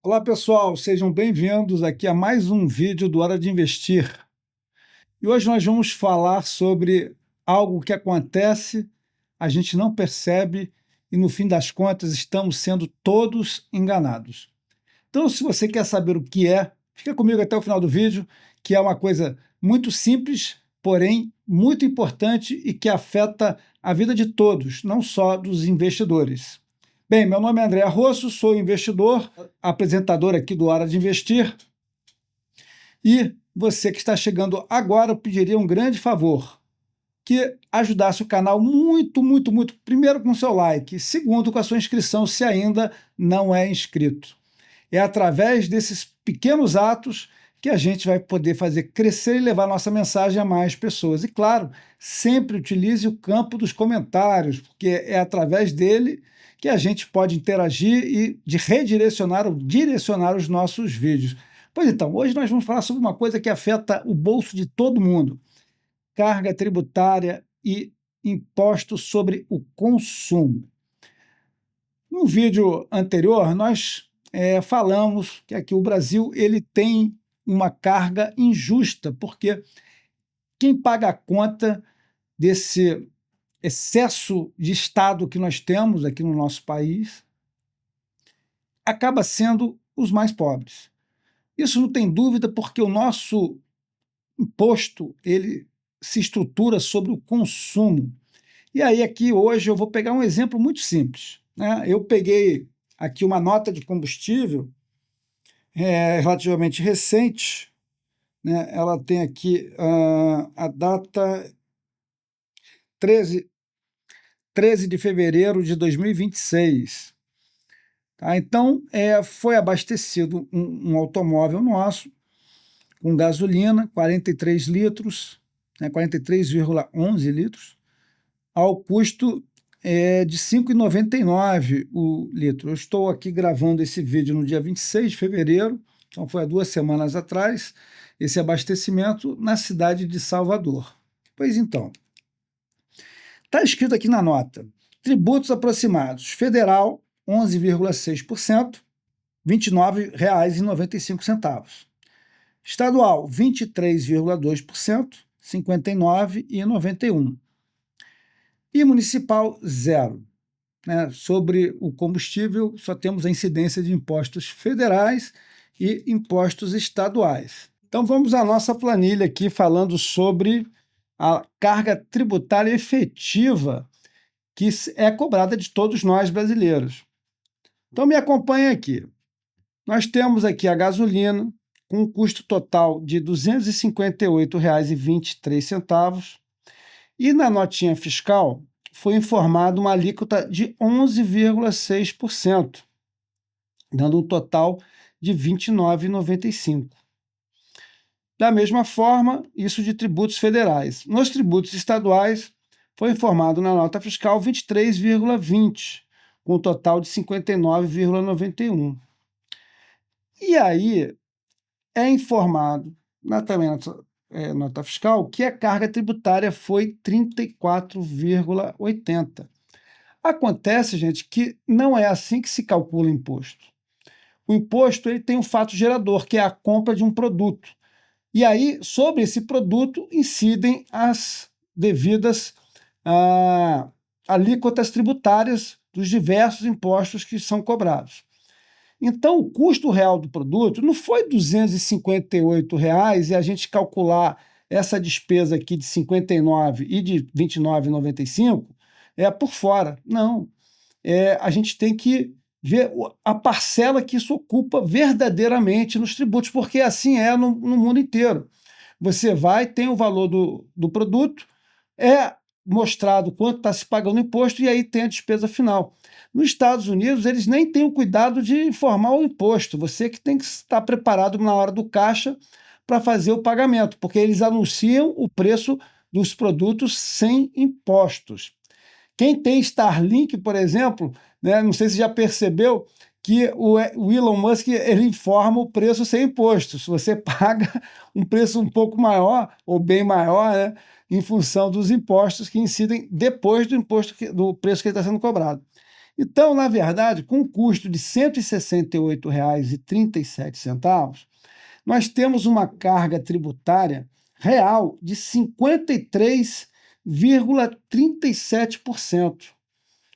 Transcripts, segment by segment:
Olá pessoal, sejam bem-vindos aqui a mais um vídeo do Hora de Investir. E hoje nós vamos falar sobre algo que acontece, a gente não percebe e no fim das contas estamos sendo todos enganados. Então, se você quer saber o que é, fica comigo até o final do vídeo, que é uma coisa muito simples, porém muito importante e que afeta a vida de todos, não só dos investidores. Bem, meu nome é André Rosso, sou investidor, apresentador aqui do Hora de Investir. E você que está chegando agora, eu pediria um grande favor, que ajudasse o canal muito, primeiro com seu like, segundo com a sua inscrição, se ainda não é inscrito. É através desses pequenos atos que a gente vai poder fazer crescer e levar nossa mensagem a mais pessoas. E claro, sempre utilize o campo dos comentários, porque é através dele que a gente pode interagir e redirecionar ou direcionar os nossos vídeos. Pois então, hoje nós vamos falar sobre uma coisa que afeta o bolso de todo mundo: carga tributária e impostos sobre o consumo. No vídeo anterior, nós falamos que aqui o Brasil ele tem uma carga injusta, porque quem paga a conta desse excesso de Estado que nós temos aqui no nosso país acaba sendo os mais pobres. Isso não tem dúvida, porque o nosso imposto ele se estrutura sobre o consumo. E aí aqui hoje eu vou pegar um exemplo muito simples, né? Eu peguei aqui uma nota de combustível relativamente recente, né? Ela tem aqui a data 13 de fevereiro de 2026. Tá? Então, foi abastecido um automóvel nosso com gasolina, 43 litros, né, 43,11 litros, ao custo de R$ 5,99 o litro. Eu estou aqui gravando esse vídeo no dia 26 de fevereiro, então foi há 2 semanas atrás, esse abastecimento na cidade de Salvador. Pois então, está escrito aqui na nota: tributos aproximados, federal 11,6%, R$ 29,95. Estadual 23,2%, R$ 59,91. E municipal, zero. Né? Sobre o combustível, só temos a incidência de impostos federais e impostos estaduais. Então vamos à nossa planilha aqui falando sobre a carga tributária efetiva que é cobrada de todos nós brasileiros. Então me acompanha aqui. Nós temos aqui a gasolina com um custo total de R$ 258,23, e na notinha fiscal foi informada uma alíquota de 11,6%, dando um total de R$ 29,95. Da mesma forma, isso de tributos federais. Nos tributos estaduais, foi informado na nota fiscal 23,20, com um total de R$ 59,91. E aí é informado também na nota fiscal que a carga tributária foi 34,80. Acontece, gente, que não é assim que se calcula o imposto. O imposto ele tem um fato gerador, que é a compra de um produto. E aí, sobre esse produto, incidem as devidas alíquotas tributárias dos diversos impostos que são cobrados. Então, o custo real do produto não foi R$ 258 e a gente calcular essa despesa aqui de R$ 59 e de R$ 29,95 por fora. Não. A gente tem que ver a parcela que isso ocupa verdadeiramente nos tributos, porque assim é no mundo inteiro. Você tem o valor do produto, mostrado quanto está se pagando imposto e aí tem a despesa final. Nos Estados Unidos, eles nem têm o cuidado de informar o imposto. Você que tem que estar preparado na hora do caixa para fazer o pagamento, porque eles anunciam o preço dos produtos sem impostos. Quem tem Starlink, por exemplo, né, não sei se já percebeu que o Elon Musk ele informa o preço sem imposto. Se você paga um preço um pouco maior ou bem maior, né, em função dos impostos que incidem depois do preço que está sendo cobrado. Então, na verdade, com um custo de R$ 168,37, nós temos uma carga tributária real de 53,37%.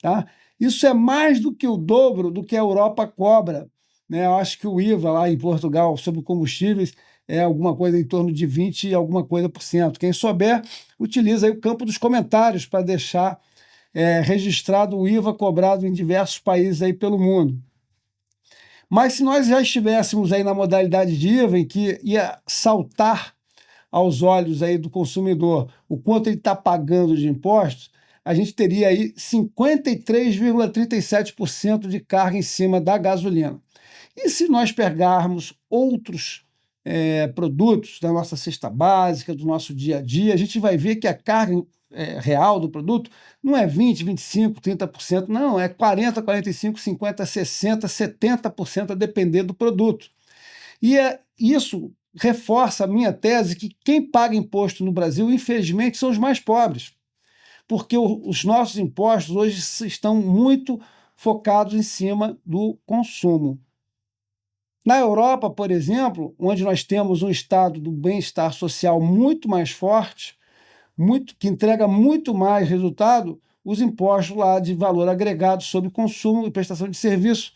Tá? Isso é mais do que o dobro do que a Europa cobra, né? Eu acho que o IVA lá em Portugal sobre combustíveis é alguma coisa em torno de 20 e alguma coisa por cento. Quem souber, utiliza aí o campo dos comentários para deixar registrado o IVA cobrado em diversos países aí pelo mundo. Mas se nós já estivéssemos aí na modalidade de IVA, em que ia saltar aos olhos aí do consumidor o quanto ele está pagando de impostos, a gente teria aí 53,37% de carga em cima da gasolina. E se nós pegarmos outros produtos da nossa cesta básica, do nosso dia a dia, a gente vai ver que a carga real do produto não é 20, 25, 30%, não, é 40, 45, 50, 60, 70%, a depender do produto. E isso reforça a minha tese que quem paga imposto no Brasil, infelizmente, são os mais pobres, porque os nossos impostos hoje estão muito focados em cima do consumo. Na Europa, por exemplo, onde nós temos um estado do bem-estar social muito mais forte, que entrega muito mais resultado, os impostos lá de valor agregado sobre consumo e prestação de serviço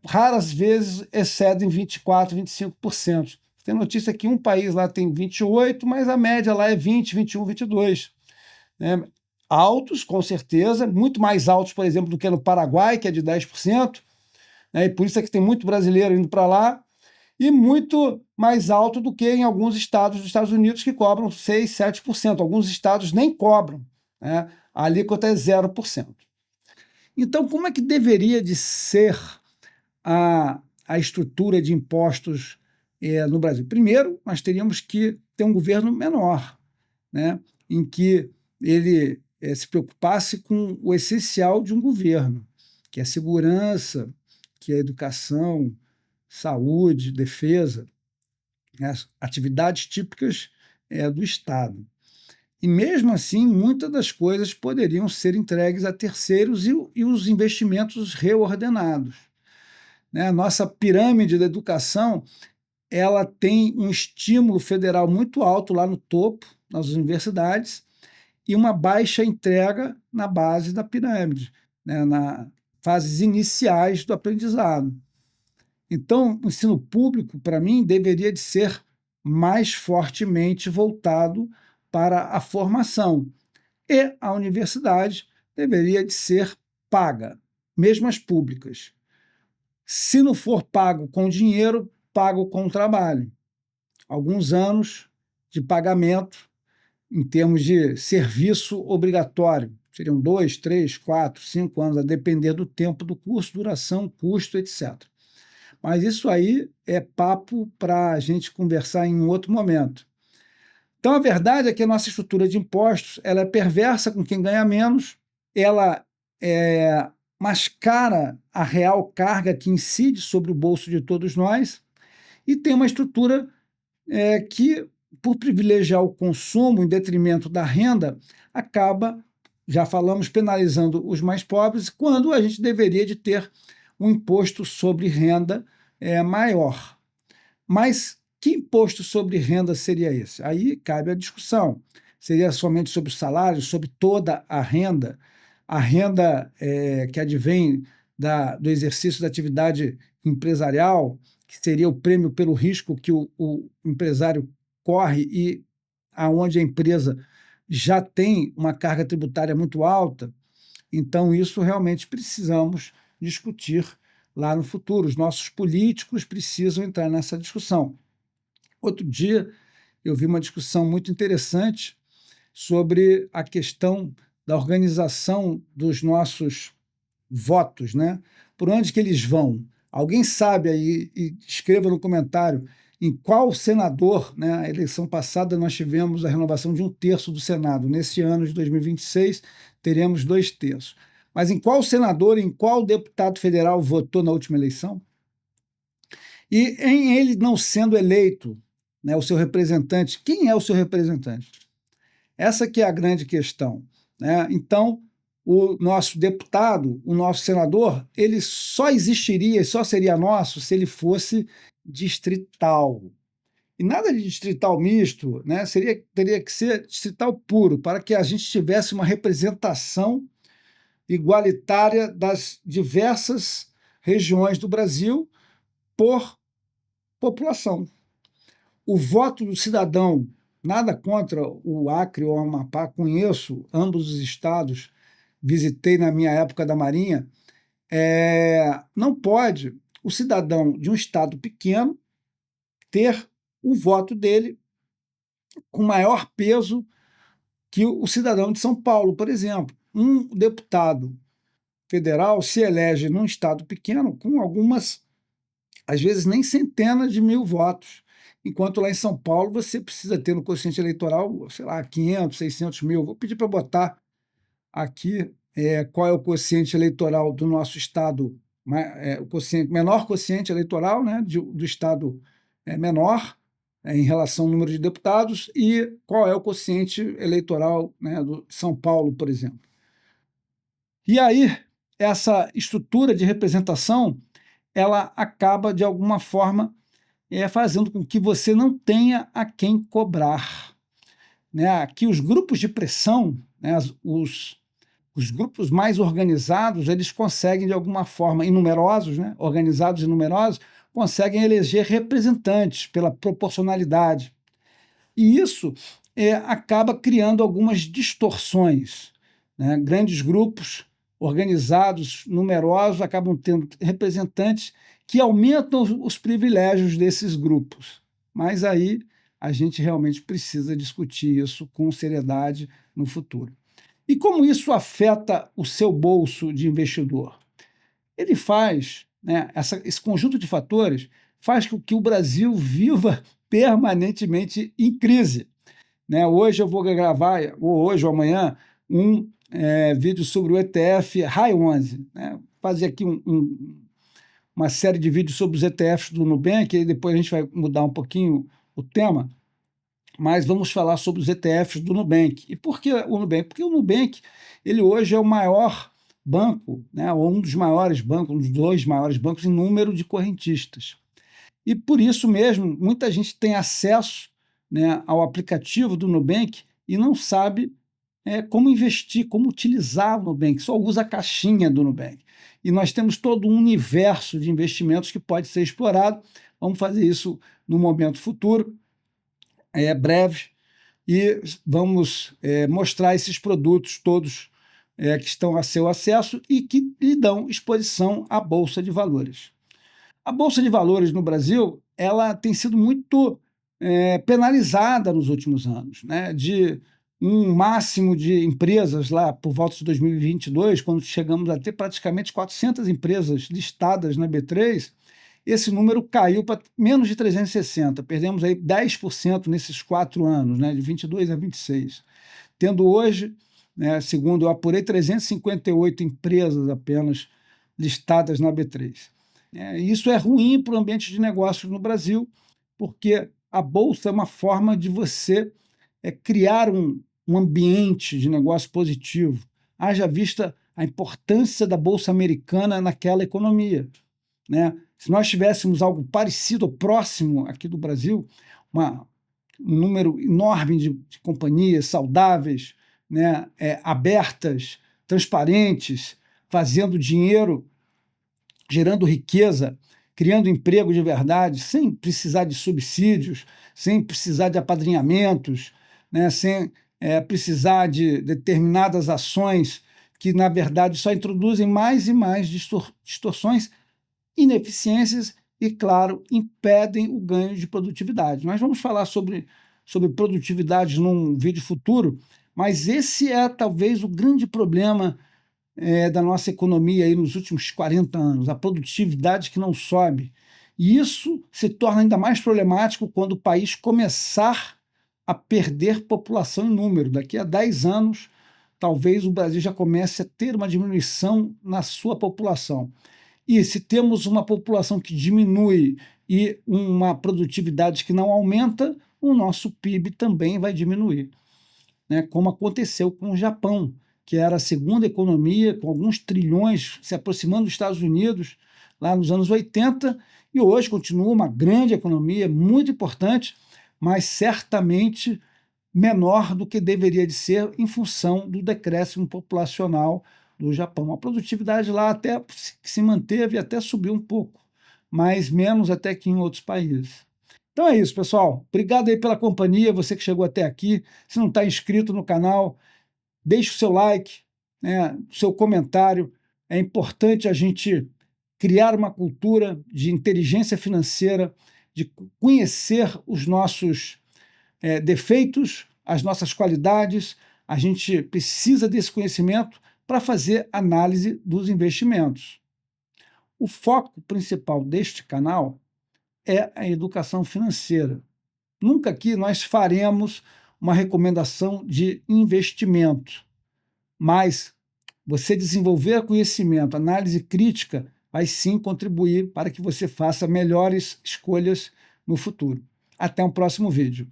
raras vezes excedem 24%, 25%. Tem notícia que um país lá tem 28%, mas a média lá é 20%, 21%, 22%. Altos, com certeza, muito mais altos, por exemplo, do que no Paraguai, que é de 10%, e por isso é que tem muito brasileiro indo para lá, e muito mais alto do que em alguns estados dos Estados Unidos que cobram 6%, 7%. Alguns estados nem cobram, né? A alíquota é 0%. Então, como é que deveria de ser a estrutura de impostos no Brasil? Primeiro, nós teríamos que ter um governo menor, né? Em que ele se preocupasse com o essencial de um governo, que é a segurança, que é a educação, saúde, defesa, as atividades típicas do Estado. E mesmo assim, muitas das coisas poderiam ser entregues a terceiros e os investimentos reordenados. A nossa pirâmide da educação ela tem um estímulo federal muito alto lá no topo, nas universidades, e uma baixa entrega na base da pirâmide, nas fases iniciais do aprendizado. Então, o ensino público, para mim, deveria de ser mais fortemente voltado para a formação. E a universidade deveria de ser paga, mesmo as públicas. Se não for pago com dinheiro, pago com trabalho. Alguns anos de pagamento em termos de serviço obrigatório. Seriam 2, 3, 4, 5 anos, a depender do tempo do curso, duração, custo, etc. Mas isso aí é papo para a gente conversar em um outro momento. Então, a verdade é que a nossa estrutura de impostos ela é perversa com quem ganha menos, ela mascara a real carga que incide sobre o bolso de todos nós e tem uma estrutura que, por privilegiar o consumo em detrimento da renda, acaba, já falamos, penalizando os mais pobres, quando a gente deveria de ter um imposto sobre renda maior. Mas que imposto sobre renda seria esse? Aí cabe a discussão. Seria somente sobre o salário, sobre toda a renda que advém do exercício da atividade empresarial, que seria o prêmio pelo risco que o empresário corre e aonde a empresa já tem uma carga tributária muito alta. Então, isso realmente precisamos discutir lá no futuro. Os nossos políticos precisam entrar nessa discussão. Outro dia, eu vi uma discussão muito interessante sobre a questão da organização dos nossos votos, né? Por onde que eles vão? Alguém sabe aí, e escreva no comentário, em qual senador, né? A eleição passada nós tivemos a renovação de 1/3 do Senado. Nesse ano de 2026, teremos 2/3. Mas em qual senador, em qual deputado federal votou na última eleição? E em ele não sendo eleito, né, o seu representante, quem é o seu representante? Essa que é a grande questão, né? Então, o nosso deputado, o nosso senador, ele só existiria, só seria nosso se ele fosse distrital. E nada de distrital misto, né? Teria que ser distrital puro, para que a gente tivesse uma representação igualitária das diversas regiões do Brasil por população. O voto do cidadão, nada contra o Acre ou o Amapá, conheço ambos os estados, visitei na minha época da Marinha, não pode o cidadão de um estado pequeno ter o voto dele com maior peso que o cidadão de São Paulo, por exemplo. Um deputado federal se elege num estado pequeno com algumas, às vezes, nem centenas de mil votos, enquanto lá em São Paulo você precisa ter no quociente eleitoral, sei lá, 500, 600 mil. Vou pedir para botar aqui qual é o quociente eleitoral do nosso estado, o menor quociente eleitoral, né, do estado menor, em relação ao número de deputados, e qual é o quociente eleitoral, né, do São Paulo, por exemplo. E aí, essa estrutura de representação, ela acaba, de alguma forma, fazendo com que você não tenha a quem cobrar. Né? Aqui, os grupos de pressão, né, os grupos mais organizados, eles conseguem, de alguma forma, numerosos, né, organizados e numerosos, conseguem eleger representantes pela proporcionalidade. E isso acaba criando algumas distorções. Né? Grandes grupos organizados, numerosos, acabam tendo representantes que aumentam os privilégios desses grupos. Mas aí a gente realmente precisa discutir isso com seriedade no futuro. E como isso afeta o seu bolso de investidor? Ele faz, né, esse conjunto de fatores faz com que o Brasil viva permanentemente em crise. Né? Hoje eu vou gravar, ou hoje ou amanhã, um vídeo sobre o ETF High 11. Né? Fazer aqui uma série de vídeos sobre os ETFs do Nubank, e depois a gente vai mudar um pouquinho o tema, mas vamos falar sobre os ETFs do Nubank. E por que o Nubank? Porque o Nubank, ele hoje é o maior banco, né, ou um dos maiores bancos, um dos dois maiores bancos em número de correntistas. E por isso mesmo, muita gente tem acesso, né, ao aplicativo do Nubank e não sabe como investir, como utilizar o Nubank, só usa a caixinha do Nubank. E nós temos todo um universo de investimentos que pode ser explorado. Vamos fazer isso no momento futuro, breve, e vamos mostrar esses produtos todos que estão a seu acesso e que lhe dão exposição à Bolsa de Valores. A Bolsa de Valores no Brasil, ela tem sido muito penalizada nos últimos anos, né? De um máximo de empresas lá por volta de 2022, quando chegamos a ter praticamente 400 empresas listadas na B3, esse número caiu para menos de 360, perdemos aí 10% nesses 4 anos, né, de 22 a 26, tendo hoje, né, segundo eu apurei, 358 empresas apenas listadas na B3. Isso é ruim para o ambiente de negócios no Brasil, porque a Bolsa é uma forma de você criar um ambiente de negócio positivo, haja vista a importância da Bolsa Americana naquela economia. Né? Se nós tivéssemos algo parecido ou próximo aqui do Brasil, um número enorme de companhias saudáveis, né, abertas, transparentes, fazendo dinheiro, gerando riqueza, criando emprego de verdade, sem precisar de subsídios, sem precisar de apadrinhamentos, né, sem precisar de determinadas ações que, na verdade, só introduzem mais e mais distorções, ineficiências e, claro, impedem o ganho de produtividade. Nós vamos falar sobre produtividade num vídeo futuro, mas esse é talvez o grande problema da nossa economia aí nos últimos 40 anos, a produtividade que não sobe. E isso se torna ainda mais problemático quando o país começar a perder população em número. Daqui a 10 anos, talvez o Brasil já comece a ter uma diminuição na sua população. E se temos uma população que diminui e uma produtividade que não aumenta, o nosso PIB também vai diminuir, né? Como aconteceu com o Japão. que era a segunda economia, com alguns trilhões, se aproximando dos Estados Unidos, lá nos anos 80, e hoje continua uma grande economia, muito importante, mas certamente menor do que deveria de ser em função do decréscimo populacional do Japão. A produtividade lá até se manteve, até subiu um pouco, mas menos até que em outros países. Então é isso, pessoal. Obrigado aí pela companhia, você que chegou até aqui. Se não está inscrito no canal, deixe o seu like, né, o seu comentário. É importante a gente criar uma cultura de inteligência financeira, de conhecer os nossos defeitos, as nossas qualidades. A gente precisa desse conhecimento para fazer análise dos investimentos. O foco principal deste canal é a educação financeira. Nunca aqui nós faremos uma recomendação de investimento, mas você desenvolver conhecimento, análise crítica, vai sim contribuir para que você faça melhores escolhas no futuro. Até um próximo vídeo.